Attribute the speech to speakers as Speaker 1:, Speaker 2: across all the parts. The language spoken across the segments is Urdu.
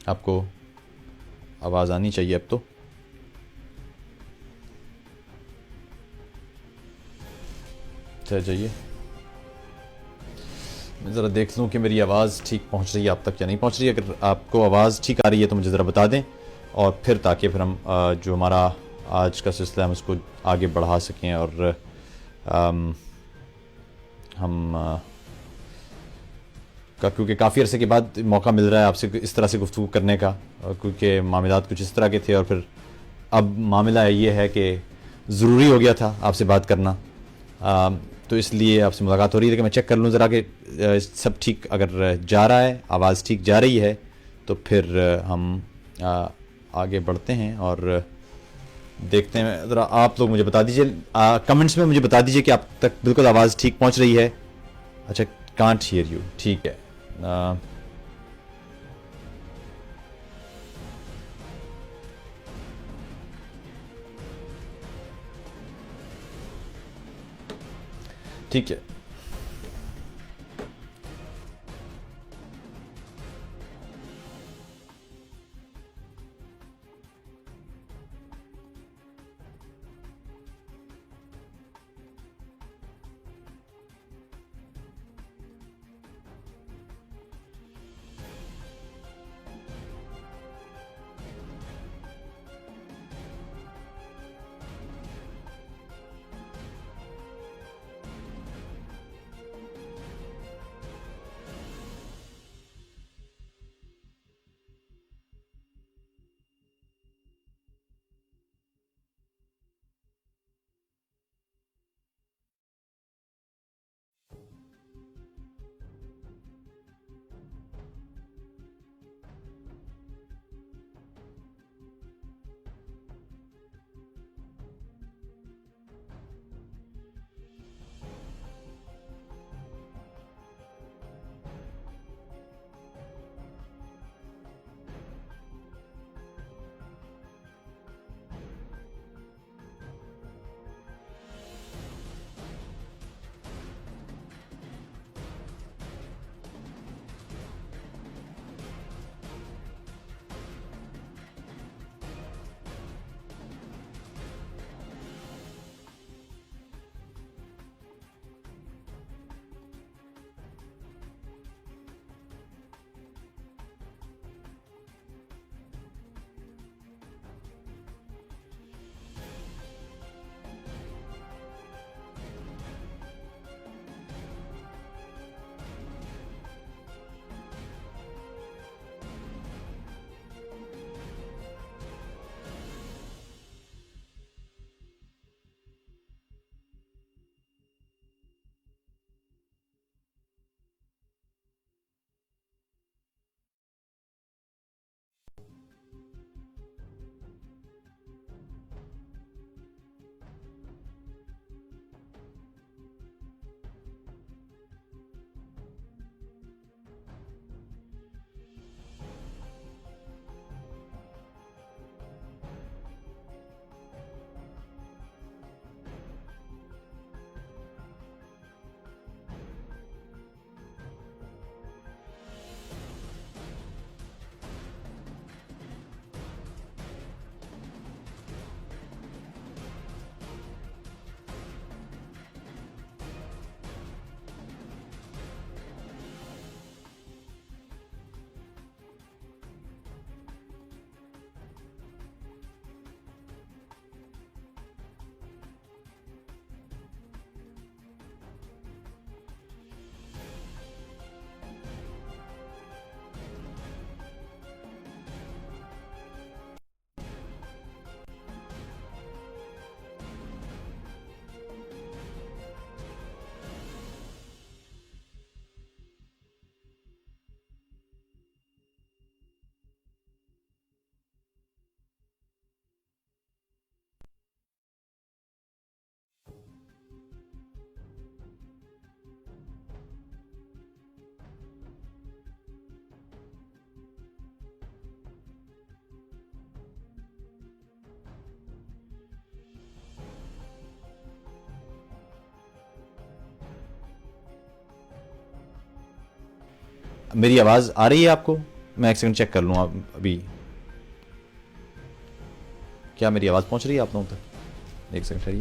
Speaker 1: آپ کو آواز آنی چاہیے اب تو. چل جائیے میں ذرا دیکھ لوں کہ میری آواز ٹھیک پہنچ رہی ہے آپ تک یا نہیں پہنچ رہی ہے. اگر آپ کو آواز ٹھیک آ رہی ہے تو مجھے ذرا بتا دیں, اور پھر تاکہ پھر ہم جو ہمارا آج کا سلسلہ ہم اس کو آگے بڑھا سکیں, اور ہم کیونکہ کافی عرصے کے بعد موقع مل رہا ہے آپ سے اس طرح سے گفتگو کرنے کا, کیونکہ معاملات کچھ اس طرح کے تھے, اور پھر اب معاملہ یہ ہے کہ ضروری ہو گیا تھا آپ سے بات کرنا, تو اس لیے آپ سے ملاقات ہو رہی ہے. کہ میں چیک کر لوں ذرا کہ سب ٹھیک اگر جا رہا ہے, آواز ٹھیک جا رہی ہے, تو پھر ہم آگے بڑھتے ہیں اور دیکھتے ہیں. ذرا آپ لوگ مجھے بتا دیجیے کمنٹس میں, مجھے بتا دیجیے کہ آپ تک بالکل آواز ٹھیک پہنچ رہی ہے. اچھا, کانٹ ہیئر یو, ٹھیک ہے. ٹھیک ہے, میری آواز آ رہی ہے آپ کو؟ میں ایک سیکنڈ چیک کر لوں ابھی کیا میری آواز پہنچ رہی ہے آپ لوگوں تک. ایک سیکنڈ ٹھہریے.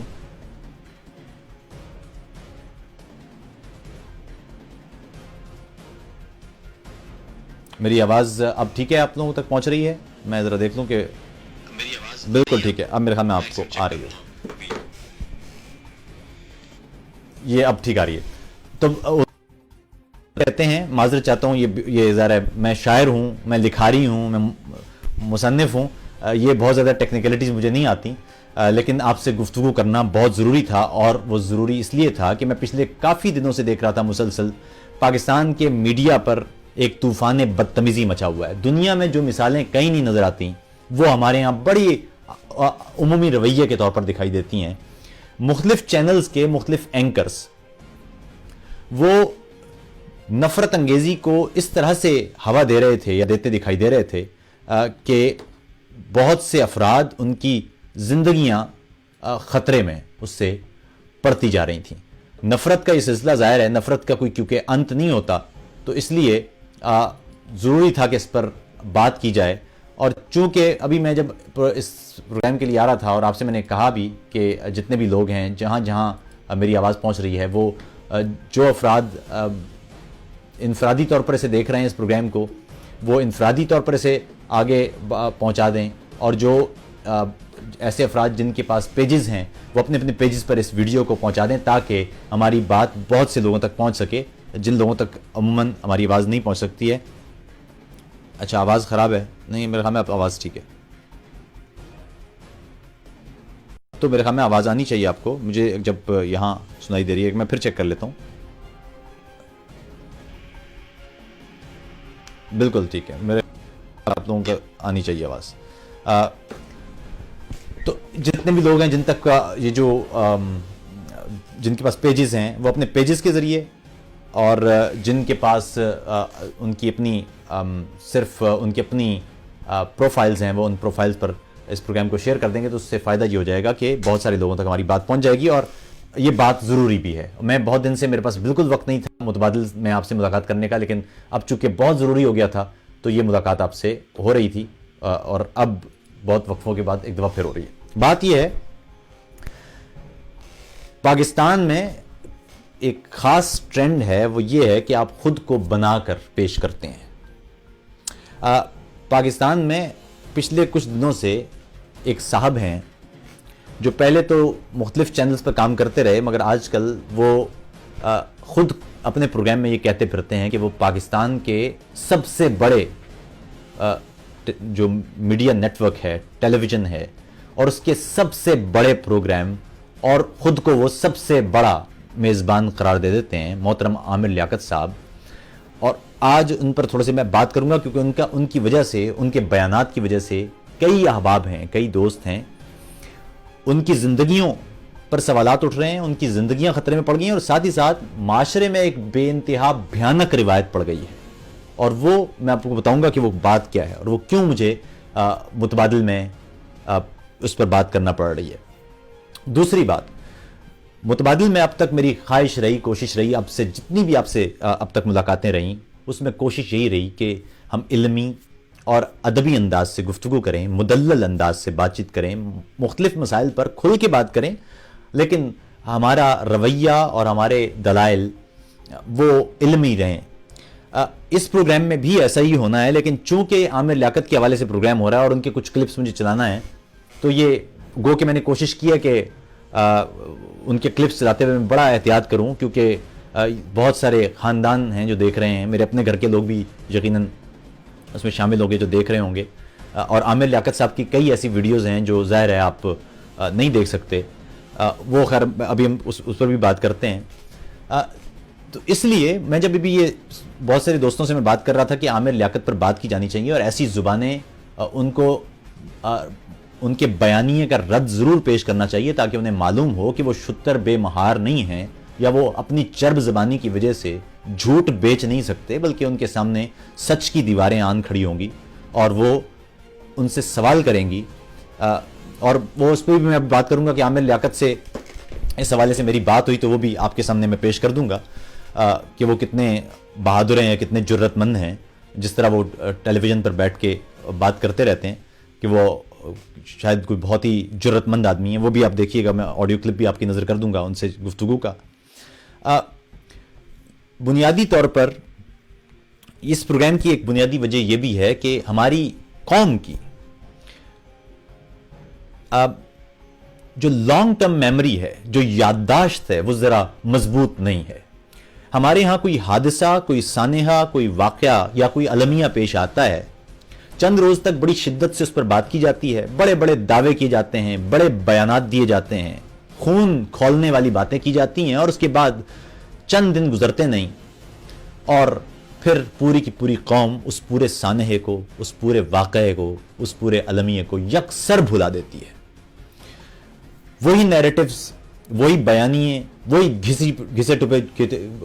Speaker 1: میری آواز اب ٹھیک ہے آپ لوگوں تک پہنچ رہی ہے؟ میں ذرا دیکھ لوں کہ میری آواز بالکل ٹھیک ہے. اب میرے خیال میں آپ کو آ رہی ہے. یہ اب ٹھیک آ رہی ہے. تو کہتے ہیں معذرت چاہتا ہوں, یہ ظاہر ہے میں شاعر ہوں, میں لکھاری ہوں, میں مصنف ہوں, یہ بہت زیادہ ٹیکنیکلٹیز مجھے نہیں آتی, لیکن آپ سے گفتگو کرنا بہت ضروری تھا. اور وہ ضروری اس لیے تھا کہ میں پچھلے کافی دنوں سے دیکھ رہا تھا مسلسل پاکستان کے میڈیا پر ایک طوفان بدتمیزی مچا ہوا ہے. دنیا میں جو مثالیں کہیں نہیں نظر آتی وہ ہمارے ہاں بڑی عمومی رویے کے طور پر دکھائی دیتی ہیں. مختلف چینلز کے مختلف اینکرز وہ نفرت انگیزی کو اس طرح سے ہوا دے رہے تھے یا دیتے دکھائی دے رہے تھے کہ بہت سے افراد ان کی زندگیاں خطرے میں اس سے پڑتی جا رہی تھیں. نفرت کا یہ سلسلہ ظاہر ہے, نفرت کا کوئی کیونکہ انت نہیں ہوتا, تو اس لیے ضروری تھا کہ اس پر بات کی جائے. اور چونکہ ابھی میں جب اس پروگرام کے لیے آ رہا تھا اور آپ سے میں نے کہا بھی کہ جتنے بھی لوگ ہیں جہاں جہاں میری آواز پہنچ رہی ہے وہ جو افراد انفرادی طور پر اسے دیکھ رہے ہیں اس پروگرام کو وہ انفرادی طور پر اسے آگے پہنچا دیں, اور جو ایسے افراد جن کے پاس پیجز ہیں وہ اپنے اپنے پیجز پر اس ویڈیو کو پہنچا دیں تاکہ ہماری بات بہت سے لوگوں تک پہنچ سکے جن لوگوں تک عموماً ہماری آواز نہیں پہنچ سکتی ہے. اچھا آواز خراب ہے؟ نہیں میرے خیال میں اب آواز ٹھیک ہے. تو میرے خیال میں آواز آنی چاہیے آپ کو, مجھے جب یہاں سنائی دے رہی ہے. میں پھر چیک کر لیتا ہوں. بالکل ٹھیک ہے, میرے آپ لوگوں کو آنی چاہیے آواز. تو جتنے بھی لوگ ہیں جن تک یہ جو جن کے پاس پیجز ہیں وہ اپنے پیجز کے ذریعے, اور جن کے پاس ان کی اپنی صرف ان کی اپنی پروفائلز ہیں وہ ان پروفائلز پر اس پروگرام کو شیئر کر دیں گے, تو اس سے فائدہ یہ ہو جائے گا کہ بہت سارے لوگوں تک ہماری بات پہنچ جائے گی. اور یہ بات ضروری بھی ہے. میں بہت دن سے میرے پاس بالکل وقت نہیں تھا متبادل میں آپ سے ملاقات کرنے کا, لیکن اب چونکہ بہت ضروری ہو گیا تھا تو یہ ملاقات آپ سے ہو رہی تھی, اور اب بہت وقفوں کے بعد ایک دفعہ پھر ہو رہی ہے. بات یہ ہے پاکستان میں ایک خاص ٹرینڈ ہے, وہ یہ ہے کہ آپ خود کو بنا کر پیش کرتے ہیں. پاکستان میں پچھلے کچھ دنوں سے ایک صاحب ہیں جو پہلے تو مختلف چینلز پر کام کرتے رہے, مگر آج کل وہ خود اپنے پروگرام میں یہ کہتے پھرتے ہیں کہ وہ پاکستان کے سب سے بڑے جو میڈیا نیٹ ورک ہے, ٹیلی ویژن ہے, اور اس کے سب سے بڑے پروگرام, اور خود کو وہ سب سے بڑا میزبان قرار دے دیتے ہیں, محترم عامر لیاقت صاحب. اور آج ان پر تھوڑے سے میں بات کروں گا کیونکہ ان کی وجہ سے, ان کے بیانات کی وجہ سے کئی احباب ہیں, کئی دوست ہیں, ان کی زندگیوں پر سوالات اٹھ رہے ہیں, ان کی زندگیاں خطرے میں پڑ گئی ہیں, اور ساتھ ہی ساتھ معاشرے میں ایک بے انتہا بھیانک روایت پڑ گئی ہے. اور وہ میں آپ کو بتاؤں گا کہ وہ بات کیا ہے اور وہ کیوں مجھے متبادل میں اس پر بات کرنا پڑ رہی ہے. دوسری بات, متبادل میں اب تک میری خواہش رہی, کوشش رہی, اب سے جتنی بھی آپ سے اب تک ملاقاتیں رہیں اس میں کوشش یہی رہی کہ ہم علمی اور ادبی انداز سے گفتگو کریں, مدلل انداز سے بات چیت کریں, مختلف مسائل پر کھل کے بات کریں, لیکن ہمارا رویہ اور ہمارے دلائل وہ علمی رہیں. اس پروگرام میں بھی ایسا ہی ہونا ہے, لیکن چونکہ عامر لیاقت کے حوالے سے پروگرام ہو رہا ہے اور ان کے کچھ کلپس مجھے چلانا ہے, تو یہ گو کہ میں نے کوشش کی ہے کہ ان کے کلپس چلاتے ہوئے میں بڑا احتیاط کروں, کیونکہ بہت سارے خاندان ہیں جو دیکھ رہے ہیں, میرے اپنے گھر کے لوگ بھی یقیناً اس میں شامل ہوں گے جو دیکھ رہے ہوں گے, اور عامر لیاقت صاحب کی کئی ایسی ویڈیوز ہیں جو ظاہر ہے آپ نہیں دیکھ سکتے. وہ خیر ابھی ہم اس پر بھی بات کرتے ہیں. تو اس لیے میں جب بھی یہ بہت سارے دوستوں سے میں بات کر رہا تھا کہ عامر لیاقت پر بات کی جانی چاہیے اور ایسی زبانیں ان کو ان کے بیانیے کا رد ضرور پیش کرنا چاہیے تاکہ انہیں معلوم ہو کہ وہ شتر بے مہار نہیں ہیں, یا وہ اپنی چرب زبانی کی وجہ سے جھوٹ بیچ نہیں سکتے, بلکہ ان کے سامنے سچ کی دیواریں آن کھڑی ہوں گی اور وہ ان سے سوال کریں گی. اور وہ اس پہ بھی میں بات کروں گا کہ عامر لیاقت سے اس حوالے سے میری بات ہوئی تو وہ بھی آپ کے سامنے میں پیش کر دوں گا کہ وہ کتنے بہادر ہیں یا کتنے جرت مند ہیں جس طرح وہ ٹیلی ویژن پر بیٹھ کے بات کرتے رہتے ہیں کہ وہ شاید کوئی بہت ہی جرت مند آدمی ہے. وہ بھی آپ دیکھیے گا, میں آڈیو کلپ بھی آپ کی نظر کر دوں گا ان سے گفتگو کا. بنیادی طور پر اس پروگرام کی ایک بنیادی وجہ یہ بھی ہے کہ ہماری قوم کی جو لانگ ٹرم میموری ہے, جو یادداشت ہے, وہ ذرا مضبوط نہیں ہے. ہمارے ہاں کوئی حادثہ, کوئی سانحہ, کوئی واقعہ یا کوئی المیہ پیش آتا ہے, چند روز تک بڑی شدت سے اس پر بات کی جاتی ہے, بڑے بڑے دعوے کیے جاتے ہیں, بڑے بیانات دیے جاتے ہیں, خون کھولنے والی باتیں کی جاتی ہیں, اور اس کے بعد چند دن گزرتے نہیں اور پھر پوری کی پوری قوم اس پورے سانحے کو, اس پورے واقعے کو, اس پورے المیہ کو یکسر بھلا دیتی ہے. وہی نیریٹیوز, وہی بیانیے, وہی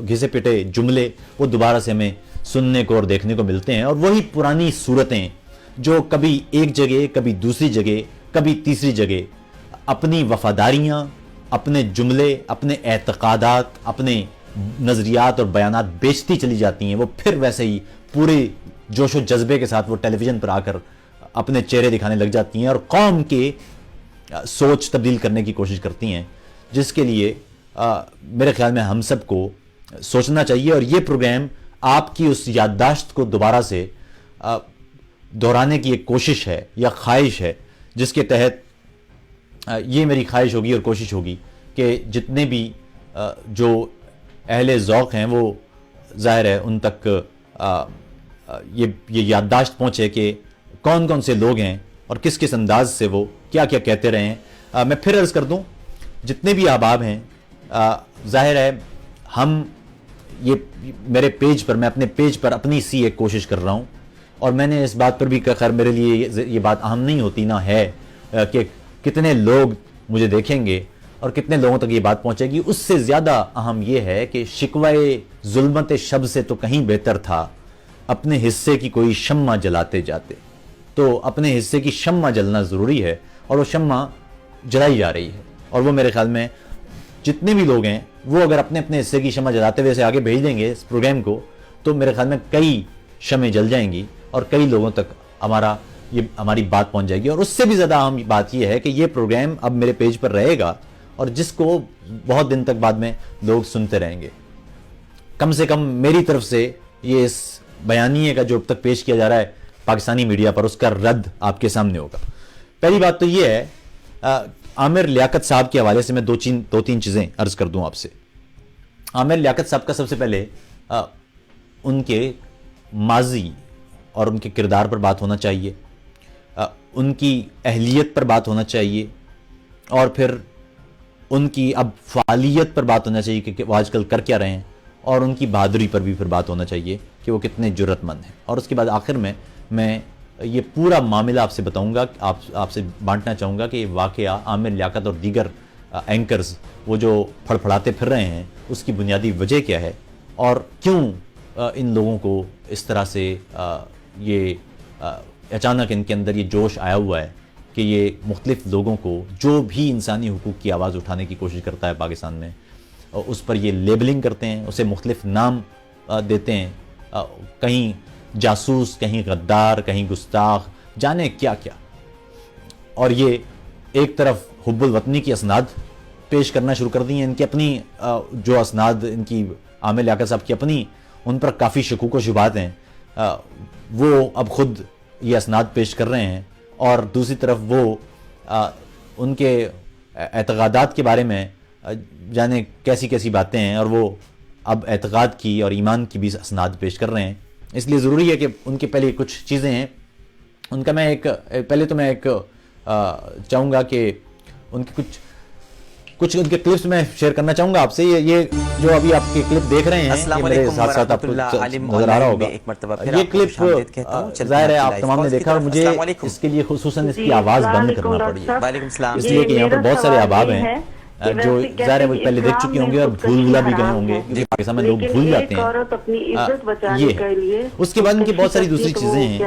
Speaker 1: گھسے پٹے جملے وہ دوبارہ سے ہمیں سننے کو اور دیکھنے کو ملتے ہیں, اور وہی پرانی صورتیں جو کبھی ایک جگہ, کبھی دوسری جگہ, کبھی تیسری جگہ اپنی وفاداریاں, اپنے جملے, اپنے اعتقادات, اپنے نظریات اور بیانات بیچتی چلی جاتی ہیں. وہ پھر ویسے ہی پورے جوش و جذبے کے ساتھ وہ ٹیلی ویژن پر آ کر اپنے چہرے دکھانے لگ جاتی ہیں اور قوم کے سوچ تبدیل کرنے کی کوشش کرتی ہیں, جس کے لیے میرے خیال میں ہم سب کو سوچنا چاہیے. اور یہ پروگرام آپ کی اس یادداشت کو دوبارہ سے دہرانے کی ایک کوشش ہے یا خواہش ہے, جس کے تحت یہ میری خواہش ہوگی اور کوشش ہوگی کہ جتنے بھی جو اہل ذوق ہیں وہ ظاہر ہے ان تک یہ یادداشت پہنچے کہ کون کون سے لوگ ہیں اور کس کس انداز سے وہ کیا کیا کہتے رہے ہیں. میں پھر عرض کر دوں, جتنے بھی احباب ہیں, ظاہر ہے ہم یہ میرے پیج پر, میں اپنے پیج پر اپنی سی ایک کوشش کر رہا ہوں, اور میں نے اس بات پر بھی کہا, خیر میرے لیے یہ بات اہم نہیں ہوتی نہ ہے کہ کتنے لوگ مجھے دیکھیں گے اور کتنے لوگوں تک یہ بات پہنچے گی. اس سے زیادہ اہم یہ ہے کہ شکوائے ظلمت شب سے تو کہیں بہتر تھا اپنے حصے کی کوئی شمع جلاتے جاتے. تو اپنے حصے کی شمع جلنا ضروری ہے, اور وہ شمع جلائی جا رہی ہے, اور وہ میرے خیال میں جتنے بھی لوگ ہیں وہ اگر اپنے اپنے حصے کی شمع جلاتے ہوئے سے آگے بھیج دیں گے اس پروگرام کو, تو میرے خیال میں کئی شمعیں جل جائیں گی اور کئی لوگوں تک ہماری بات پہنچ جائے گی. اور اس سے بھی زیادہ اہم بات یہ ہے کہ یہ پروگرام اب میرے پیج پر رہے گا, اور جس کو بہت دن تک بعد میں لوگ سنتے رہیں گے. کم سے کم میری طرف سے یہ اس بیانیے کا جو اب تک پیش کیا جا رہا ہے پاکستانی میڈیا پر, اس کا رد آپ کے سامنے ہوگا. پہلی بات تو یہ ہے, عامر لیاقت صاحب کے حوالے سے میں دو تین چیزیں عرض کر دوں آپ سے. عامر لیاقت صاحب کا سب سے پہلے ان کے ماضی اور ان کے کردار پر بات ہونا چاہیے, ان کی اہلیت پر بات ہونا چاہیے, اور پھر ان کی اب فعالیت پر بات ہونا چاہیے کہ وہ آج کل کر کیا رہے ہیں, اور ان کی بہادری پر بھی پھر بات ہونا چاہیے کہ وہ کتنے جرت مند ہیں. اور اس کے بعد آخر میں یہ پورا معاملہ آپ سے بتاؤں گا, آپ سے بانٹنا چاہوں گا کہ یہ واقعہ عامر لیاقت اور دیگر اینکرز وہ جو پھڑپھڑاتے پھر رہے ہیں اس کی بنیادی وجہ کیا ہے, اور کیوں ان لوگوں کو اس طرح سے یہ اچانک ان کے اندر یہ جوش آیا ہوا ہے کہ یہ مختلف لوگوں کو جو بھی انسانی حقوق کی آواز اٹھانے کی کوشش کرتا ہے پاکستان میں, اس پر یہ لیبلنگ کرتے ہیں, اسے مختلف نام دیتے ہیں, کہیں جاسوس, کہیں غدار, کہیں گستاخ, جانے کیا کیا. اور یہ ایک طرف حب الوطنی کی اسناد پیش کرنا شروع کر دی ہیں. ان کی اپنی جو اسناد ان کی عامر لیاقت صاحب کی اپنی, ان پر کافی شکوک و شبہات ہیں, وہ اب خود یہ اسناد پیش کر رہے ہیں. اور دوسری طرف وہ ان کے اعتقادات کے بارے میں جانے کیسی کیسی باتیں ہیں, اور وہ اب اعتقاد کی اور ایمان کی بھی اسناد پیش کر رہے ہیں. اس لیے ضروری ہے کہ ان کے پہلے کچھ چیزیں ہیں ان کا, میں پہلے تو میں ایک چاہوں گا کہ ان کے کچھ ان کے کلپس میں شیئر کرنا چاہوں گا آپ سے. یہ جو ابھی آپ کے کلپ دیکھ رہے ہیں یہ میرے ساتھ ساتھ آپ کو نظر آ رہا ہوگا. یہ کلپ ظاہر ہے آپ تمام نے دیکھا, اور مجھے اس کے لیے خصوصاً اس کی آواز بند کرنا پڑی ہے, اس لیے کہ یہاں پر بہت سارے احباب ہیں جو ظاہر ہے وہ پہلے دیکھ چکے ہوں گے اور بھول بھلا بھی گئے ہوں گے, کیونکہ پاکستان میں لوگ بھول جاتے ہیں. یہ اس کے بعد ان کی بہت ساری دوسری چیزیں ہیں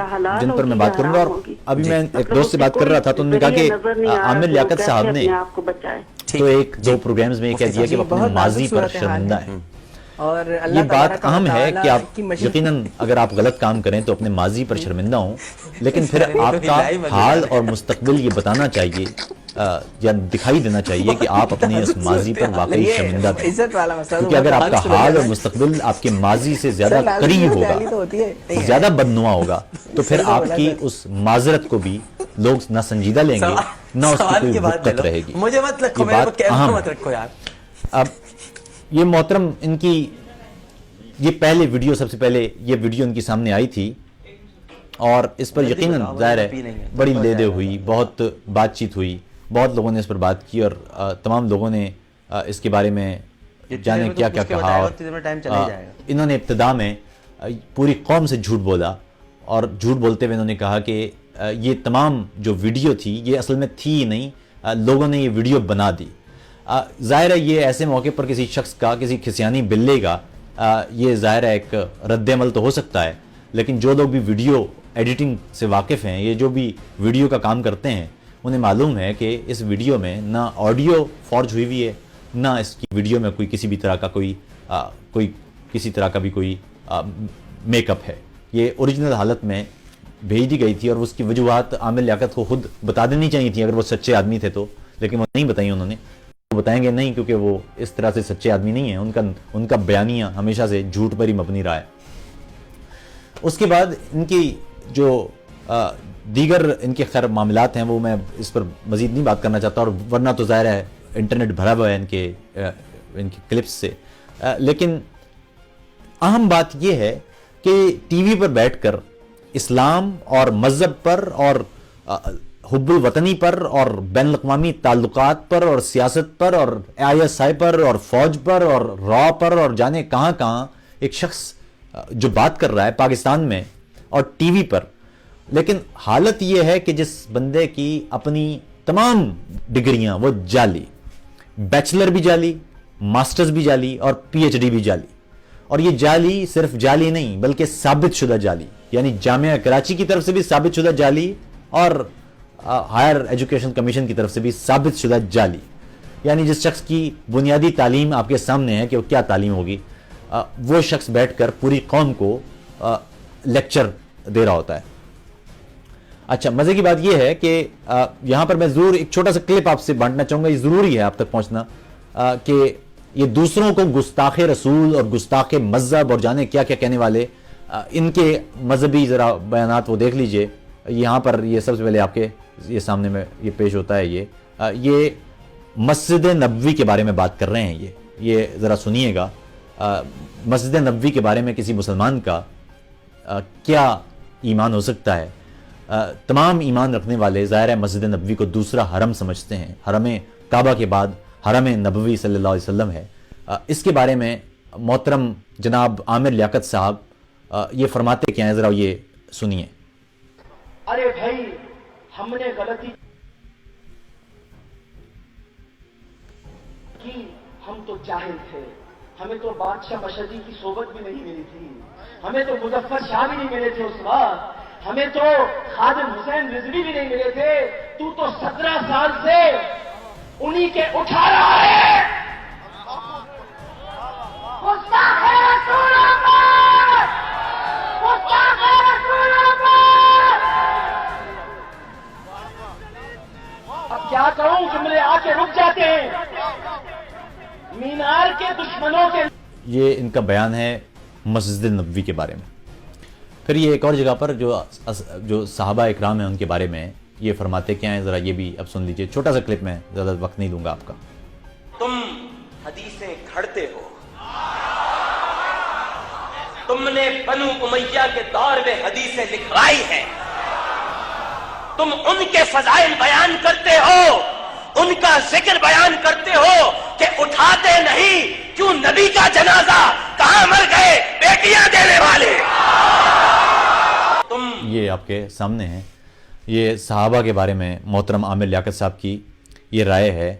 Speaker 1: جن پر میں بات کروں گا. اور ابھی میں ایک دوست سے بات کر رہا تھا تو انہوں نے کہا کہ عامر لیاقت صاحب نے تو ایک دو پروگرامز میں یہ کہہ دیا کہ وہ اپنے ماضی پر شرمندہ ہیں.
Speaker 2: اور
Speaker 1: یہ
Speaker 2: اللہ
Speaker 1: بات
Speaker 2: تبارک و
Speaker 1: اہم ہے
Speaker 2: تعالیٰ
Speaker 1: کہ آپ
Speaker 2: کی مشیت
Speaker 1: یقیناً اگر آپ غلط کام کریں تو اپنے ماضی پر شرمندہ ہوں، لیکن پھر آپ کا حال اور مستقبل یہ بتانا چاہیے یا دکھائی دینا چاہیے کہ آپ اپنے اس ماضی پر واقعی شرمندہ تھے،
Speaker 2: عزت والا مسئلہ
Speaker 1: کیونکہ اگر آپ کا حال اور مستقبل آپ کے ماضی سے زیادہ قریب ہوگا، زیادہ بدنما ہوگا، تو پھر آپ کی اس معذرت کو بھی لوگ نہ سنجیدہ لیں گے، نہ اس کی کوئی وقت رہے گی۔
Speaker 3: مجھے مت رکھو،
Speaker 1: یہ
Speaker 3: میرے کو
Speaker 1: بات
Speaker 3: کیمرہ
Speaker 1: اہم
Speaker 3: مت
Speaker 1: ہے۔
Speaker 3: رکھو یار۔
Speaker 1: اب یہ محترم ان کی یہ پہلے ویڈیو، سب سے پہلے یہ ویڈیو ان کی سامنے آئی تھی اور اس پر یقیناً ظاہر ہے بڑی لے دے ہوئی، بہت بات چیت ہوئی، بہت لوگوں نے اس پر بات کی اور تمام لوگوں نے اس کے بارے میں جانے کیا کیا کہا، اور انہوں نے ابتدا میں پوری قوم سے جھوٹ بولا اور جھوٹ بولتے ہوئے انہوں نے کہا کہ یہ تمام جو ویڈیو تھی یہ اصل میں تھی ہی نہیں، لوگوں نے یہ ویڈیو بنا دی۔ ظاہر ہے یہ ایسے موقع پر کسی شخص کا، کسی کھسیانی بلے کا یہ ظاہر ہے ایک رد عمل تو ہو سکتا ہے، لیکن جو لوگ بھی ویڈیو ایڈیٹنگ سے واقف ہیں، یہ جو بھی ویڈیو کا کام کرتے ہیں، انہیں معلوم ہے کہ اس ویڈیو میں نہ آڈیو فورج ہوئی ہوئی ہے، نہ اس کی ویڈیو میں کوئی کسی بھی طرح کا کوئی کسی طرح کا بھی کوئی میک اپ ہے۔ یہ اوریجنل حالت میں بھیج دی گئی تھی اور اس کی وجوہات عامر لیاقت کو خود بتا دینی چاہیے تھی اگر وہ سچے آدمی تھے تو، لیکن وہ نہیں بتائیں انہوں نے، وہ بتائیں گے نہیں کیونکہ وہ اس طرح سے سچے آدمی نہیں ہیں، ان کا بیانیہ ہمیشہ سے جھوٹ پر ہی مبنی رہا ہے۔ اس کے بعد ان کی جو دیگر ان کے خیر معاملات ہیں وہ میں اس پر مزید نہیں بات کرنا چاہتا، اور ورنہ تو ظاہر ہے انٹرنیٹ بھرا ہوا ہے ان کے کلپس سے، لیکن اہم بات یہ ہے کہ ٹی وی پر بیٹھ کر اسلام اور مذہب پر اور حب الوطنی پر اور بین الاقوامی تعلقات پر اور سیاست پر اور ISI پر اور فوج پر اور را پر اور جانے کہاں کہاں ایک شخص جو بات کر رہا ہے پاکستان میں اور ٹی وی پر، لیکن حالت یہ ہے کہ جس بندے کی اپنی تمام ڈگریاں وہ جعلی، بیچلر بھی جعلی، ماسٹرز بھی جعلی اور PhD بھی جعلی، اور یہ جعلی صرف جعلی نہیں بلکہ ثابت شدہ جعلی، یعنی جامعہ کراچی کی طرف سے بھی ثابت شدہ جعلی اور ہائر ایجوکیشن کمیشن کی طرف سے بھی ثابت شدہ جعلی، یعنی جس شخص کی بنیادی تعلیم آپ کے سامنے ہے کہ وہ کیا تعلیم ہوگی، وہ شخص بیٹھ کر پوری قوم کو لیکچر دے رہا ہوتا ہے۔ اچھا، مزے کی بات یہ ہے کہ یہاں پر میں ضرور ایک چھوٹا سا کلپ آپ سے بانٹنا چاہوں گا، یہ ضروری ہے آپ تک پہنچنا، کہ یہ دوسروں کو گستاخ رسول اور گستاخ مذہب اور جانے کیا کیا کہنے والے ان کے مذہبی ذرا بیانات وہ دیکھ لیجئے۔ یہاں پر یہ سب سے پہلے آپ کے یہ سامنے میں یہ پیش ہوتا ہے، یہ مسجد نبوی کے بارے میں بات کر رہے ہیں، یہ ذرا سنیے گا۔ مسجد نبوی کے بارے میں کسی مسلمان کا کیا ایمان ہو سکتا ہے؟ تمام ایمان رکھنے والے ظاہر ہے مسجد نبوی کو دوسرا حرم سمجھتے ہیں، حرم کعبہ کے بعد حرم نبوی صلی اللہ علیہ وسلم ہے۔ اس کے بارے میں محترم جناب عامر لیاقت صاحب یہ فرماتے کیا ہیں، ذرا یہ سنیے۔
Speaker 4: ارے بھائی، ہم نے غلطی کی، ہم تو جاہل تھے، ہمیں تو بادشاہ مشہدی کی صحبت بھی نہیں ملی تھی، ہمیں تو مظفر شاہ بھی نہیں ملے تھے اس وقت، ہمیں تو خادم حسین رضوی بھی نہیں ملے تھے، تو 17 سال سے انہی کے اٹھا رہا ہے۔ گستاخ رسول اللہ، گستاخ رسول اللہ۔ اب کیا کہوں، جملے آ کے رک جاتے ہیں۔ مینار کے دشمنوں کے،
Speaker 1: یہ ان کا بیان ہے مسجد نبوی کے بارے میں۔ پھر یہ ایک اور جگہ پر جو صحابہ اکرام ہیں ان کے بارے میں یہ فرماتے کیا ہیں، ذرا یہ بھی اب سن لیجئے، چھوٹا سا کلپ، میں زیادہ وقت نہیں دوں گا آپ کا۔
Speaker 3: تم حدیثیں گھڑتے ہو، تم نے بنو امیہ کے دور میں حدیثیں لکھوائی ہیں، تم ان کے فضائل بیان کرتے ہو، ان کا ذکر بیان کرتے ہو کہ اٹھاتے نہیں کیوں نبی کا جنازہ، کہاں مر گئے بیٹیاں دینے والے؟
Speaker 1: یہ آپ کے سامنے ہیں، یہ صحابہ کے بارے میں محترم عامر لیاقت صاحب کی یہ رائے ہے،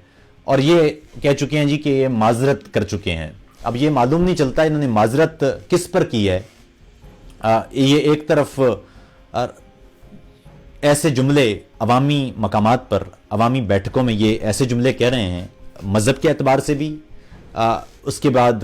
Speaker 1: اور یہ کہہ چکے ہیں جی کہ یہ معذرت کر چکے ہیں۔ اب یہ معلوم نہیں چلتا انہوں نے معذرت کس پر کی ہے۔ یہ ایک طرف ایسے جملے عوامی مقامات پر، عوامی بیٹھکوں میں یہ ایسے جملے کہہ رہے ہیں مذہب کے اعتبار سے بھی، اس کے بعد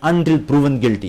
Speaker 1: until proven guilty।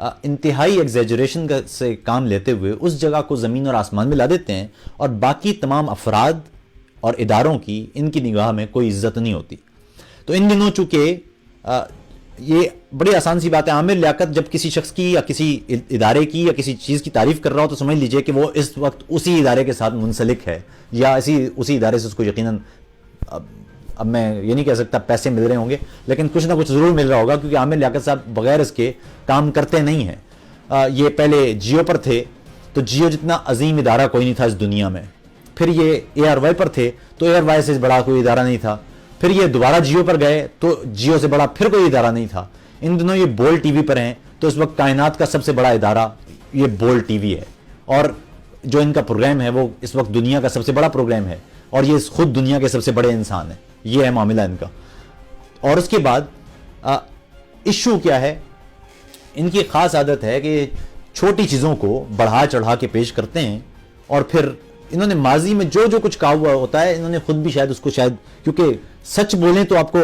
Speaker 1: انتہائی ایگزیجریشن سے کام لیتے ہوئے اس جگہ کو زمین اور آسمان میں لا دیتے ہیں, اور باقی تمام افراد اور اداروں کی ان کی نگاہ میں کوئی عزت نہیں ہوتی. تو ان دنوں چونکہ یہ بڑی آسان سی بات ہے, عامر لیاقت جب کسی شخص کی یا کسی ادارے کی یا کسی چیز کی تعریف کر رہا ہو تو سمجھ لیجئے کہ وہ اس وقت اسی ادارے کے ساتھ منسلک ہے, یا اسی ادارے سے اس کو یقیناً, اب میں یہ نہیں کہہ سکتا پیسے مل رہے ہوں گے, لیکن کچھ نہ کچھ ضرور مل رہا ہوگا, کیونکہ عامر لیاقت صاحب بغیر اس کے کام کرتے نہیں ہیں. یہ پہلے جیو پر تھے تو جیو جتنا عظیم ادارہ کوئی نہیں تھا اس دنیا میں, پھر یہ اے آر وائی پر تھے تو اے آر وائی سے بڑا کوئی ادارہ نہیں تھا, پھر یہ دوبارہ جیو پر گئے تو جیو سے بڑا پھر کوئی ادارہ نہیں تھا. ان دنوں یہ بول ٹی وی پر ہیں تو اس وقت کائنات کا سب سے بڑا ادارہ یہ بول ٹی وی ہے, اور جو ان کا پروگرام ہے وہ اس وقت دنیا کا سب سے بڑا پروگرام ہے, اور یہ خود دنیا کے سب سے بڑے انسان ہیں. یہ ہے معاملہ ان کا. اور اس کے بعد ایشو کیا ہے, ان کی خاص عادت ہے کہ چھوٹی چیزوں کو بڑھا چڑھا کے پیش کرتے ہیں, اور پھر انہوں نے ماضی میں جو کچھ کہا ہوا ہوتا ہے انہوں نے خود بھی شاید اس کو کیونکہ سچ بولیں تو آپ کو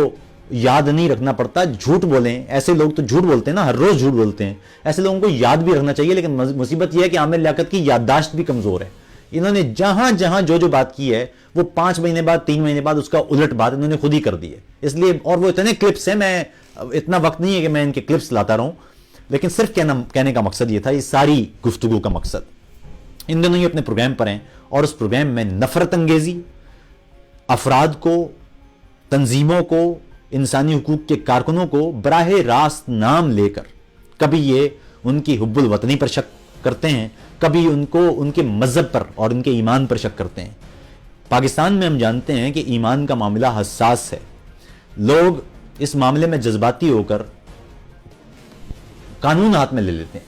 Speaker 1: یاد نہیں رکھنا پڑتا, جھوٹ بولیں, ایسے لوگ تو جھوٹ بولتے ہیں نا, ہر روز جھوٹ بولتے ہیں, ایسے لوگوں کو یاد بھی رکھنا چاہیے. لیکن مصیبت یہ ہے کہ عامر لیاقت کی یادداشت بھی کمزور ہے. انہوں نے جہاں جو بات کی ہے وہ 5 مہینے بعد 3 مہینے بعد اس کا الٹ بات انہوں نے خود ہی کر دی ہے. اس لیے, اور وہ اتنے کلپس ہیں, میں اتنا وقت نہیں ہے کہ میں ان کے کلپس لاتا رہوں, لیکن صرف کہنے کا مقصد یہ تھا, یہ ساری گفتگو کا مقصد. ان دنوں یہ اپنے پروگرام پر ہیں اور اس پروگرام میں نفرت انگیزی, افراد کو, تنظیموں کو, انسانی حقوق کے کارکنوں کو براہ راست نام لے کر کبھی یہ ان کی حب الوطنی پر شک کرتے ہیں, کبھی ان کو ان کے مذہب پر اور ان کے ایمان پر شک کرتے ہیں. پاکستان میں ہم جانتے ہیں کہ ایمان کا معاملہ حساس ہے. لوگ اس معاملے میں جذباتی ہو کر قانون ہاتھ میں لے لیتے ہیں,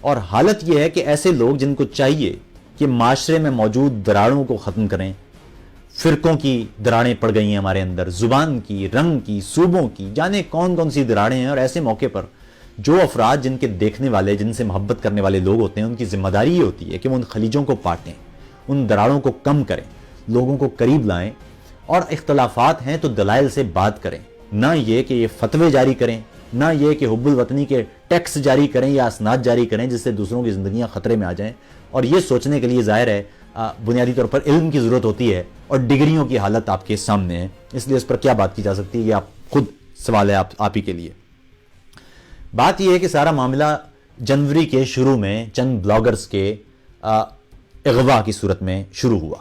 Speaker 1: اور حالت یہ ہے کہ ایسے لوگ جن کو چاہیے کہ معاشرے میں موجود دراڑوں کو ختم کریں, فرقوں کی دراڑیں پڑ گئی ہیں ہمارے اندر, زبان کی, رنگ کی, صوبوں کی, جانے کون سی دراڑیں ہیں, اور ایسے موقع پر جو افراد جن کے دیکھنے والے, جن سے محبت کرنے والے لوگ ہوتے ہیں, ان کی ذمہ داری یہ ہوتی ہے کہ وہ ان خلیجوں کو پاٹیں, ان دراڑوں کو کم کریں, لوگوں کو قریب لائیں, اور اختلافات ہیں تو دلائل سے بات کریں, نہ یہ کہ یہ فتوے جاری کریں, نہ یہ کہ حب الوطنی کے ٹیکس جاری کریں یا اسناد جاری کریں جس سے دوسروں کی زندگیاں خطرے میں آ جائیں. اور یہ سوچنے کے لیے ظاہر ہے بنیادی طور پر علم کی ضرورت ہوتی ہے, اور ڈگریوں کی حالت آپ کے سامنے ہے, اس لیے اس پر کیا بات کی جا سکتی ہے یہ آپ خود سوال ہے آپ ہی کے لیے. بات یہ ہے کہ سارا معاملہ جنوری کے شروع میں چند بلاگرز کے اغوا کی صورت میں شروع ہوا.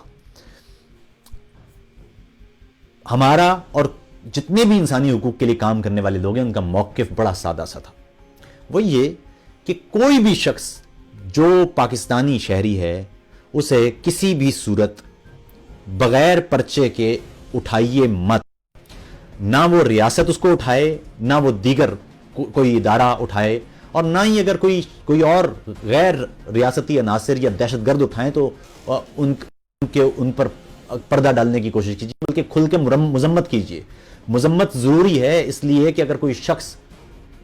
Speaker 1: ہمارا اور جتنے بھی انسانی حقوق کے لیے کام کرنے والے لوگ ہیں ان کا موقف بڑا سادہ سا تھا. وہ یہ کہ کوئی بھی شخص جو پاکستانی شہری ہے اسے کسی بھی صورت بغیر پرچے کے اٹھائیے مت. نہ وہ ریاست اس کو اٹھائے, نہ وہ دیگر کوئی ادارہ اٹھائے, اور نہ ہی اگر کوئی اور غیر ریاستی عناصر یا دہشت گرد اٹھائیں تو ان پر پردہ ڈالنے کی کوشش کیجیے, بلکہ کھل کے مذمت کیجیے. مذمت ضروری ہے اس لیے کہ اگر کوئی شخص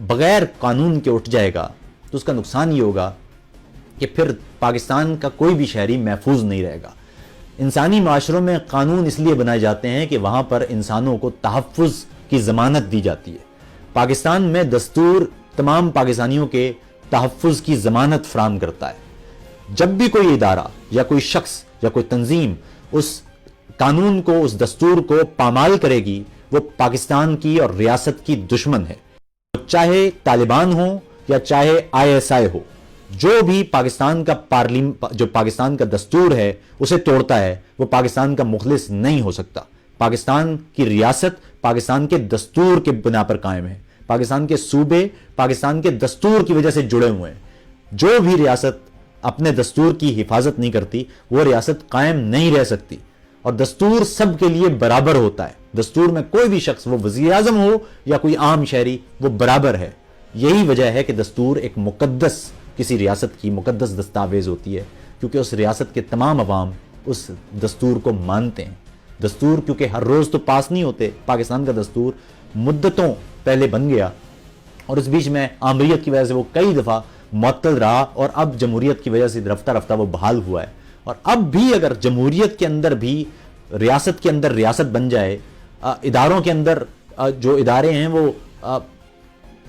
Speaker 1: بغیر قانون کے اٹھ جائے گا تو اس کا نقصان یہ ہوگا کہ پھر پاکستان کا کوئی بھی شہری محفوظ نہیں رہے گا. انسانی معاشروں میں قانون اس لیے بنائے جاتے ہیں کہ وہاں پر انسانوں کو تحفظ کی ضمانت دی جاتی ہے. پاکستان میں دستور تمام پاکستانیوں کے تحفظ کی ضمانت فراہم کرتا ہے. جب بھی کوئی ادارہ یا کوئی شخص یا کوئی تنظیم اس قانون کو, اس دستور کو پامال کرے گی وہ پاکستان کی اور ریاست کی دشمن ہے. چاہے طالبان ہو یا چاہے ISI ہو, جو بھی پاکستان کا دستور ہے اسے توڑتا ہے وہ پاکستان کا مخلص نہیں ہو سکتا. پاکستان کی ریاست پاکستان کے دستور کے بنا پر قائم ہے. پاکستان کے صوبے پاکستان کے دستور کی وجہ سے جڑے ہوئے ہیں. جو بھی ریاست اپنے دستور کی حفاظت نہیں کرتی وہ ریاست قائم نہیں رہ سکتی. اور دستور سب کے لیے برابر ہوتا ہے. دستور میں کوئی بھی شخص, وہ وزیر اعظم ہو یا کوئی عام شہری, وہ برابر ہے. یہی وجہ ہے کہ دستور ایک مقدس, کسی ریاست کی مقدس دستاویز ہوتی ہے, کیونکہ اس ریاست کے تمام عوام اس دستور کو مانتے ہیں. دستور کیونکہ ہر روز تو پاس نہیں ہوتے. پاکستان کا دستور مدتوں پہلے بن گیا اور اس بیچ میں آمریت کی وجہ سے وہ کئی دفعہ معطل رہا, اور اب جمہوریت کی وجہ سے رفتہ رفتہ وہ بحال ہوا ہے. اور اب بھی اگر جمہوریت کے اندر بھی ریاست کے اندر ریاست بن جائے, اداروں کے اندر جو ادارے ہیں وہ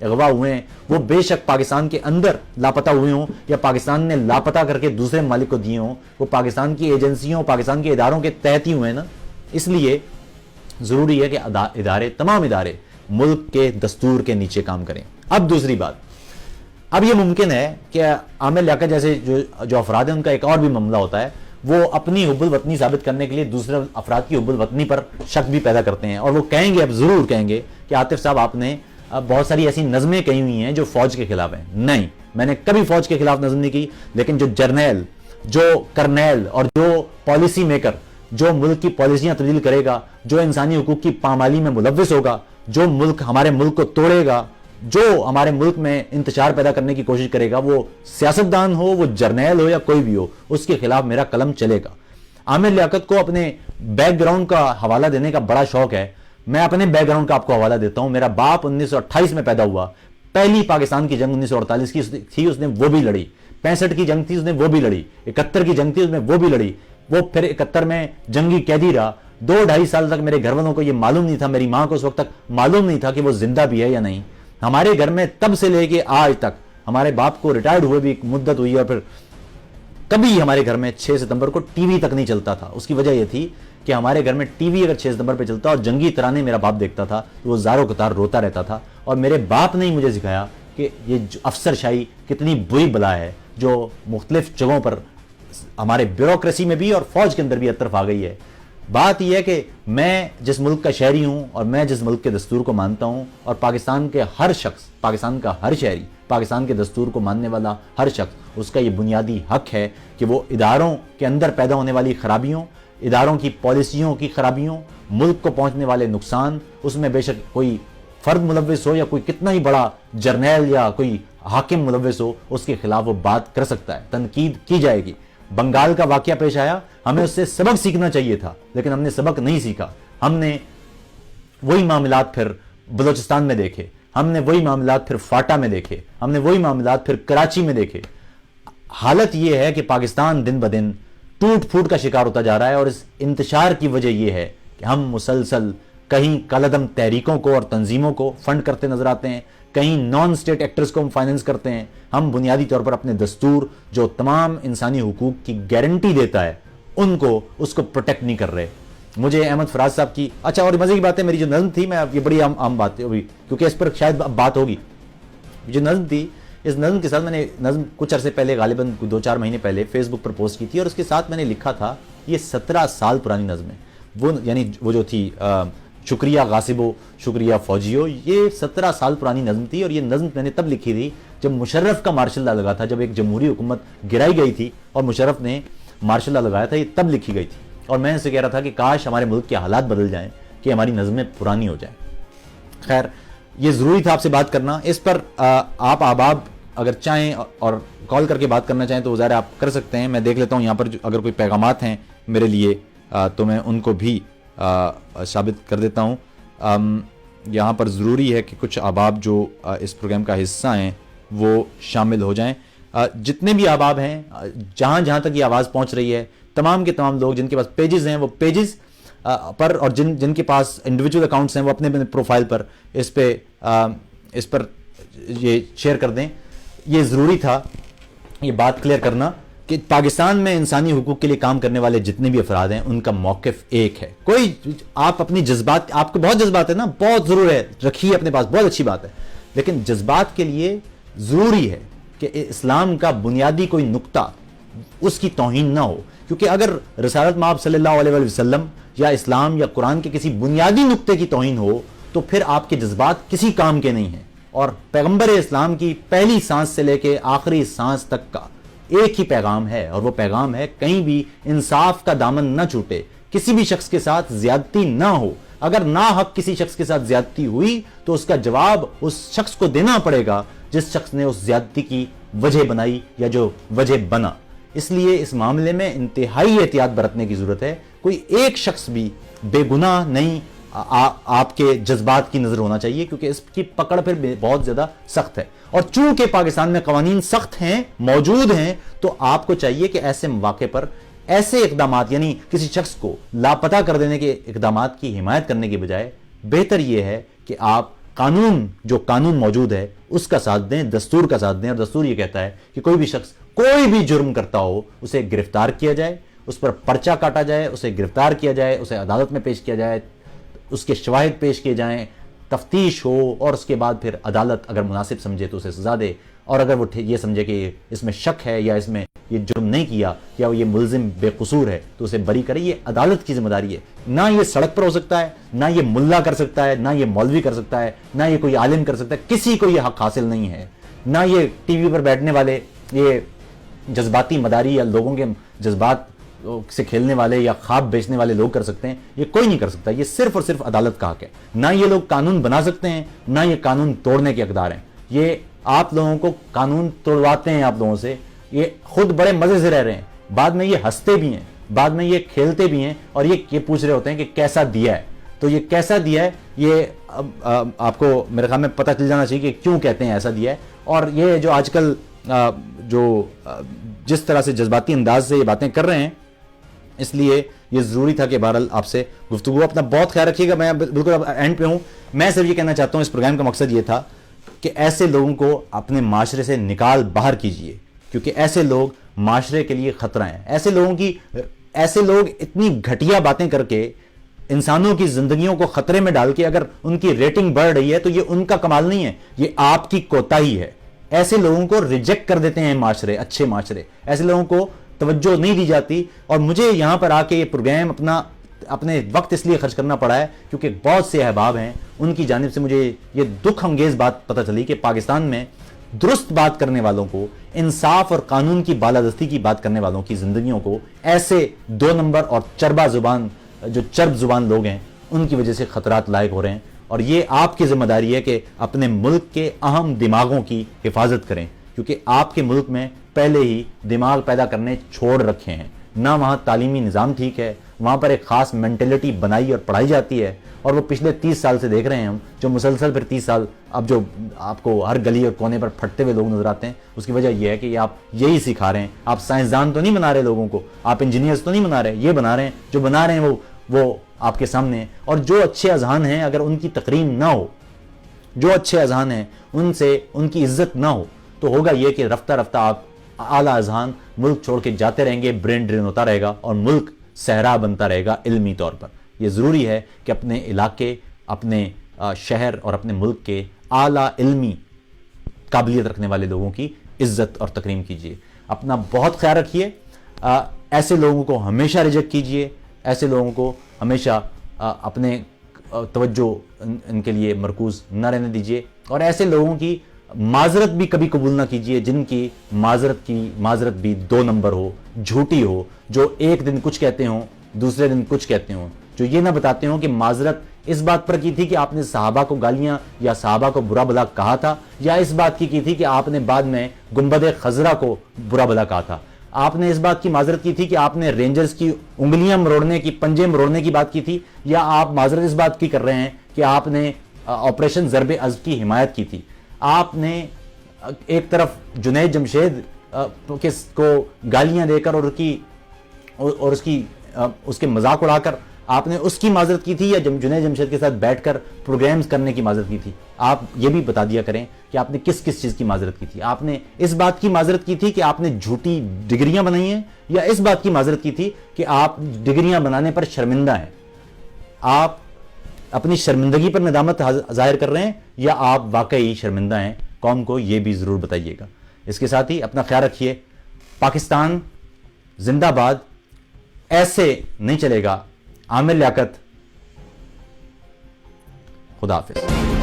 Speaker 1: اغوا ہوئے ہیں وہ بے شک پاکستان کے اندر لاپتہ ہوئے ہوں یا پاکستان نے لاپتہ کر کے دوسرے ممالک کو دیے ہوں، وہ پاکستان کی ایجنسیوں پاکستان کے اداروں کے تحت ہی ہوئے ہیں نا. اس لیے ضروری ہے کہ ادارے تمام ادارے ملک کے دستور کے نیچے کام کریں. اب دوسری بات، اب یہ ممکن ہے کہ عامر لیاقت جیسے جو افراد ہیں ان کا ایک اور بھی معاملہ ہوتا ہے، وہ اپنی حب الوطنی ثابت کرنے کے لیے دوسرے افراد کی حب الوطنی پر شک بھی پیدا کرتے ہیں، اور وہ کہیں گے، اب ضرور کہیں گے کہ عاطف صاحب آپ نے بہت ساری ایسی نظمیں کہی ہوئی ہیں جو فوج کے خلاف ہیں. نہیں، میں نے کبھی فوج کے خلاف نظم نہیں کی، لیکن جو جرنیل، جو کرنیل اور جو پالیسی میکر جو ملک کی پالیسیاں تبدیل کرے گا، جو انسانی حقوق کی پامالی میں ملوث ہوگا، جو ہمارے ملک کو توڑے گا، جو ہمارے ملک میں انتشار پیدا کرنے کی کوشش کرے گا، وہ سیاستدان ہو، وہ جرنیل ہو یا کوئی بھی ہو، اس کے خلاف میرا قلم چلے گا. عامر لیاقت کو اپنے بیک گراؤنڈ کا حوالہ دینے کا بڑا شوق ہے. میں اپنے بیک گراؤنڈ کا آپ کو حوالہ دیتا ہوں. میرا باپ 1928 میں پیدا ہوا. پہلی پاکستان کی جنگ 1948 کی تھی، اس نے وہ بھی لڑی. 65 کی جنگ تھی، اس نے وہ بھی لڑی. 71 کی جنگ تھی، اس نے وہ بھی لڑی. وہ پھر 71 میں جنگی قیدی رہا. 2-2.5 سال تک میرے گھر والوں کو یہ معلوم نہیں تھا، میری ماں کو اس وقت تک معلوم نہیں تھا کہ وہ زندہ بھی ہے یا نہیں. ہمارے گھر میں تب سے لے کے آج تک، ہمارے باپ کو ریٹائرڈ ہوئے بھی ایک مدت ہوئی، اور پھر کبھی ہمارے گھر میں 6 ستمبر کو ٹی وی تک نہیں چلتا تھا. اس کی وجہ یہ تھی کہ ہمارے گھر میں ٹی وی اگر 6 ستمبر پہ چلتا اور جنگی ترانے میرا باپ دیکھتا تھا تو وہ زاروں قطار روتا رہتا تھا. اور میرے باپ نے ہی مجھے سکھایا کہ یہ افسر شاہی کتنی بری بلا ہے جو مختلف جگہوں پر ہمارے بیوروکریسی میں بھی اور فوج کے اندر بھی ایک طرف آ گئی ہے. بات یہ ہے کہ میں جس ملک کا شہری ہوں اور میں جس ملک کے دستور کو مانتا ہوں، اور پاکستان کے ہر شخص، پاکستان کا ہر شہری، پاکستان کے دستور کو ماننے والا ہر شخص، اس کا یہ بنیادی حق ہے کہ وہ اداروں کے اندر پیدا ہونے والی خرابیوں، اداروں کی پالیسیوں کی خرابیوں، ملک کو پہنچنے والے نقصان، اس میں بے شک کوئی فرد ملوث ہو یا کوئی کتنا ہی بڑا جرنیل یا کوئی حاکم ملوث ہو، اس کے خلاف وہ بات کر سکتا ہے، تنقید کی جائے گی. بنگال کا واقعہ پیش آیا، ہمیں اس سے سبق سیکھنا چاہیے تھا، لیکن ہم نے سبق نہیں سیکھا. ہم نے وہی معاملات پھر بلوچستان میں دیکھے، ہم نے وہی معاملات پھر فاٹا میں دیکھے، ہم نے وہی معاملات پھر کراچی میں دیکھے. حالت یہ ہے کہ پاکستان دن بدن ٹوٹ پھوٹ کا شکار ہوتا جا رہا ہے، اور اس انتشار کی وجہ یہ ہے کہ ہم مسلسل کہیں کالعدم تحریکوں کو اور تنظیموں کو فنڈ کرتے نظر آتے ہیں، کہیں نان اسٹیٹ ایکٹرز کو ہم فائننس کرتے ہیں. ہم بنیادی طور پر اپنے دستور جو تمام انسانی حقوق کی گارنٹی دیتا ہے اس کو پروٹیکٹ نہیں کر رہے. مجھے احمد فراز صاحب کی اور مزے کی بات ہے، میری جو نظم تھی، میں یہ بڑی عام بات ہوئی کیونکہ اس پر شاید اب بات ہوگی. جو نظم تھی، اس نظم کے ساتھ میں نے نظم کچھ عرصے پہلے، غالباً 2-4 مہینے پہلے فیس بک پر پوسٹ کی تھی، اور اس کے ساتھ میں نے لکھا تھا یہ 17 سال پرانی نظم ہے. وہ جو تھی شکریہ غاصبو شکریہ فوجیو، یہ 17 سال پرانی نظم تھی. اور یہ نظم میں نے تب لکھی تھی جب مشرف کا مارشل لا لگا تھا، جب ایک جمہوری حکومت گرائی گئی تھی اور مشرف نے مارشل لا لگایا تھا. یہ تب لکھی گئی تھی، اور میں اسے کہہ رہا تھا کہ کاش ہمارے ملک کے حالات بدل جائیں کہ ہماری نظمیں پرانی ہو جائیں. خیر، یہ ضروری تھا آپ سے بات کرنا. اس پر آپ احباب اگر چاہیں اور کال کر کے بات کرنا چاہیں تو ظاہر آپ کر سکتے ہیں. میں دیکھ لیتا ہوں یہاں پر اگر کوئی پیغامات ہیں میرے لیے تو میں ان کو بھی ثابت کر دیتا ہوں. یہاں پر ضروری ہے کہ کچھ احباب جو اس پروگرام کا حصہ ہیں وہ شامل ہو جائیں. جتنے بھی احباب ہیں، جہاں تک یہ آواز پہنچ رہی ہے، تمام کے تمام لوگ جن کے پاس پیجز ہیں وہ پیجز پر، اور جن کے پاس انڈیویجول اکاؤنٹس ہیں وہ اپنے پروفائل پر اس پر یہ شیئر کر دیں. یہ ضروری تھا یہ بات کلیئر کرنا کہ پاکستان میں انسانی حقوق کے لیے کام کرنے والے جتنے بھی افراد ہیں ان کا موقف ایک ہے. کوئی آپ اپنی جذبات، آپ کو بہت جذبات ہے نا، بہت ضرور ہے، رکھیے اپنے پاس، بہت اچھی بات ہے، لیکن جذبات کے لیے ضروری ہے کہ اسلام کا بنیادی کوئی نقطہ اس کی توہین نہ ہو. کیونکہ اگر رسالت مآب صلی اللہ علیہ وسلم یا اسلام یا قرآن کے کسی بنیادی نقطے کی توہین ہو تو پھر آپ کے جذبات کسی کام کے نہیں ہیں. اور پیغمبر اسلام کی پہلی سانس سے لے کے آخری سانس تک کا ایک ہی پیغام ہے، اور وہ پیغام ہے کہیں بھی انصاف کا دامن نہ چھوٹے، کسی بھی شخص کے ساتھ زیادتی نہ ہو. اگر ناحق کسی شخص کے ساتھ زیادتی ہوئی تو اس کا جواب اس شخص کو دینا پڑے گا جس شخص نے اس زیادتی کی وجہ بنائی یا جو وجہ بنا. اس لیے اس معاملے میں انتہائی احتیاط برتنے کی ضرورت ہے. کوئی ایک شخص بھی بے گناہ نہیں آپ کے جذبات کی نظر ہونا چاہیے، کیونکہ اس کی پکڑ پھر بہت زیادہ سخت ہے. اور چونکہ پاکستان میں قوانین سخت ہیں، موجود ہیں، تو آپ کو چاہیے کہ ایسے مواقع پر ایسے اقدامات، یعنی کسی شخص کو لاپتہ کر دینے کے اقدامات کی حمایت کرنے کے بجائے بہتر یہ ہے کہ آپ قانون جو قانون موجود ہے اس کا ساتھ دیں, دستور کا ساتھ دیں, اور دستور یہ کہتا ہے کہ کوئی بھی شخص کوئی بھی جرم کرتا ہو اسے گرفتار کیا جائے, اس پر پرچہ کاٹا جائے, اسے گرفتار کیا جائے, اسے عدالت میں پیش کیا جائے, اس کے شواہد پیش کیے جائیں, تفتیش ہو, اور اس کے بعد پھر عدالت اگر مناسب سمجھے تو اسے سزا دے, اور اگر وہ یہ سمجھے کہ اس میں شک ہے یا اس میں یہ جرم نہیں کیا یا یہ ملزم بے قصور ہے تو اسے بری کرے. یہ عدالت کی ذمہ داری ہے. نہ یہ سڑک پر ہو سکتا ہے, نہ یہ ملا کر سکتا ہے, نہ یہ مولوی کر سکتا ہے, نہ یہ کوئی عالم کر سکتا ہے. کسی کو یہ حق حاصل نہیں ہے. نہ یہ ٹی وی پر بیٹھنے والے یہ جذباتی مداری یا لوگوں کے جذبات سے کھیلنے والے یا خواب بیچنے والے لوگ کر سکتے ہیں. یہ کوئی نہیں کر سکتا. یہ صرف اور صرف عدالت کا حق ہے. نہ یہ لوگ قانون بنا سکتے ہیں, نہ یہ قانون توڑنے کے اقدار ہیں. یہ آپ لوگوں کو قانون توڑواتے ہیں آپ لوگوں سے. یہ خود بڑے مزے سے رہ رہے ہیں, بعد میں یہ ہنستے بھی ہیں, بعد میں یہ کھیلتے بھی ہیں, اور یہ پوچھ رہے ہوتے ہیں کہ کیسا دیا ہے. تو یہ کیسا دیا ہے یہ آپ کو میرے خیال میں پتہ چل جانا چاہیے کہ کیوں کہتے ہیں ایسا دیا ہے. اور یہ جو آج کل جو جس طرح سے جذباتی انداز سے یہ باتیں کر رہے ہیں, اس لیے یہ ضروری تھا کہ بہرحال آپ سے گفتگو. اپنا بہت خیال رکھیے گا. میں بالکل اب اینڈ پہ ہوں. میں صرف یہ کہنا چاہتا ہوں, اس پروگرام کا مقصد یہ تھا کہ ایسے لوگوں کو اپنے معاشرے سے نکال باہر کیجئے, کیونکہ ایسے لوگ معاشرے کے لیے خطرہ ہیں. ایسے لوگ اتنی گھٹیا باتیں کر کے انسانوں کی زندگیوں کو خطرے میں ڈال کے اگر ان کی ریٹنگ بڑھ رہی ہے تو یہ ان کا کمال نہیں ہے, یہ آپ کی کوتاہی ہے. ایسے لوگوں کو ریجیکٹ کر دیتے ہیں معاشرے, اچھے معاشرے. ایسے لوگوں کو توجہ نہیں دی جاتی. اور مجھے یہاں پر آ کے یہ پروگرام اپنے وقت اس لیے خرچ کرنا پڑا ہے کیونکہ بہت سے احباب ہیں, ان کی جانب سے مجھے یہ دکھ انگیز بات پتہ چلی کہ پاکستان میں درست بات کرنے والوں کو, انصاف اور قانون کی بالادستی کی بات کرنے والوں کی زندگیوں کو ایسے 2 نمبر اور چرب زبان لوگ ہیں ان کی وجہ سے خطرات لاحق ہو رہے ہیں. اور یہ آپ کی ذمہ داری ہے کہ اپنے ملک کے اہم دماغوں کی حفاظت کریں, کیونکہ آپ کے ملک میں پہلے ہی دماغ پیدا کرنے چھوڑ رکھے ہیں. نہ وہاں تعلیمی نظام ٹھیک ہے, وہاں پر ایک خاص مینٹلٹی بنائی اور پڑھائی جاتی ہے, اور وہ پچھلے 30 سال سے دیکھ رہے ہیں ہم, جو مسلسل پھر 30 سال اب جو آپ کو ہر گلی اور کونے پر پھٹتے ہوئے لوگ نظر آتے ہیں. اس کی وجہ یہ ہے کہ آپ یہی سکھا رہے ہیں. آپ سائنسدان تو نہیں بنا رہے لوگوں کو, آپ انجینئرز تو نہیں بنا رہے, یہ بنا رہے ہیں جو بنا رہے ہیں وہ آپ کے سامنے ہیں. اور جو اچھے اذہان ہیں اگر ان کی تقریم نہ ہو, جو اچھے اذہان ہیں ان سے ان کی عزت نہ ہو, تو ہوگا یہ کہ رفتہ رفتہ آپ اعلیٰ اذہان ملک چھوڑ کے جاتے رہیں گے, برین ڈرین ہوتا رہے گا اور ملک صحرا بنتا رہے گا علمی طور پر. یہ ضروری ہے کہ اپنے علاقے, اپنے شہر اور اپنے ملک کے اعلیٰ علمی قابلیت رکھنے والے لوگوں کی عزت اور تکریم کیجیے. اپنا بہت خیال رکھیے. ایسے لوگوں کو ہمیشہ ریجیکٹ کیجیے, ایسے لوگوں کو ہمیشہ اپنے توجہ ان کے لیے مرکوز نہ رہنے دیجیے, اور ایسے لوگوں کی معذرت بھی کبھی قبول نہ کیجیے جن کی معذرت بھی 2 نمبر ہو, جھوٹی ہو, جو ایک دن کچھ کہتے ہوں دوسرے دن کچھ کہتے ہوں, جو یہ نہ بتاتے ہوں کہ معذرت اس بات پر کی تھی کہ آپ نے صحابہ کو گالیاں یا صحابہ کو برا بھلا کہا تھا, یا اس بات کی تھی کہ آپ نے بعد میں گنبد خضرا کو برا بھلا کہا تھا. آپ نے اس بات کی معذرت کی تھی کہ آپ نے رینجرز کی انگلیاں مروڑنے کی, پنجے مروڑنے کی بات کی تھی, یا آپ معذرت اس بات کی کر رہے ہیں کہ آپ نے آپریشن ضرب عضب کی حمایت کی تھی. آپ نے ایک طرف جنید جمشید کو گالیاں دے کر اور اس کے مذاق اڑا کر آپ نے اس کی معذرت کی تھی, یا جنید جمشید کے ساتھ بیٹھ کر پروگرامز کرنے کی معذرت کی تھی. آپ یہ بھی بتا دیا کریں کہ آپ نے کس چیز کی معذرت کی تھی. آپ نے اس بات کی معذرت کی تھی کہ آپ نے جھوٹی ڈگریاں بنائی ہیں, یا اس بات کی معذرت کی تھی کہ آپ ڈگریاں بنانے پر شرمندہ ہیں. آپ اپنی شرمندگی پر ندامت ظاہر کر رہے ہیں, یا آپ واقعی شرمندہ ہیں؟ قوم کو یہ بھی ضرور بتائیے گا. اس کے ساتھ ہی اپنا خیال رکھیے. پاکستان زندہ باد. ایسے نہیں چلے گا. عامر لیاقت, خدا حافظ.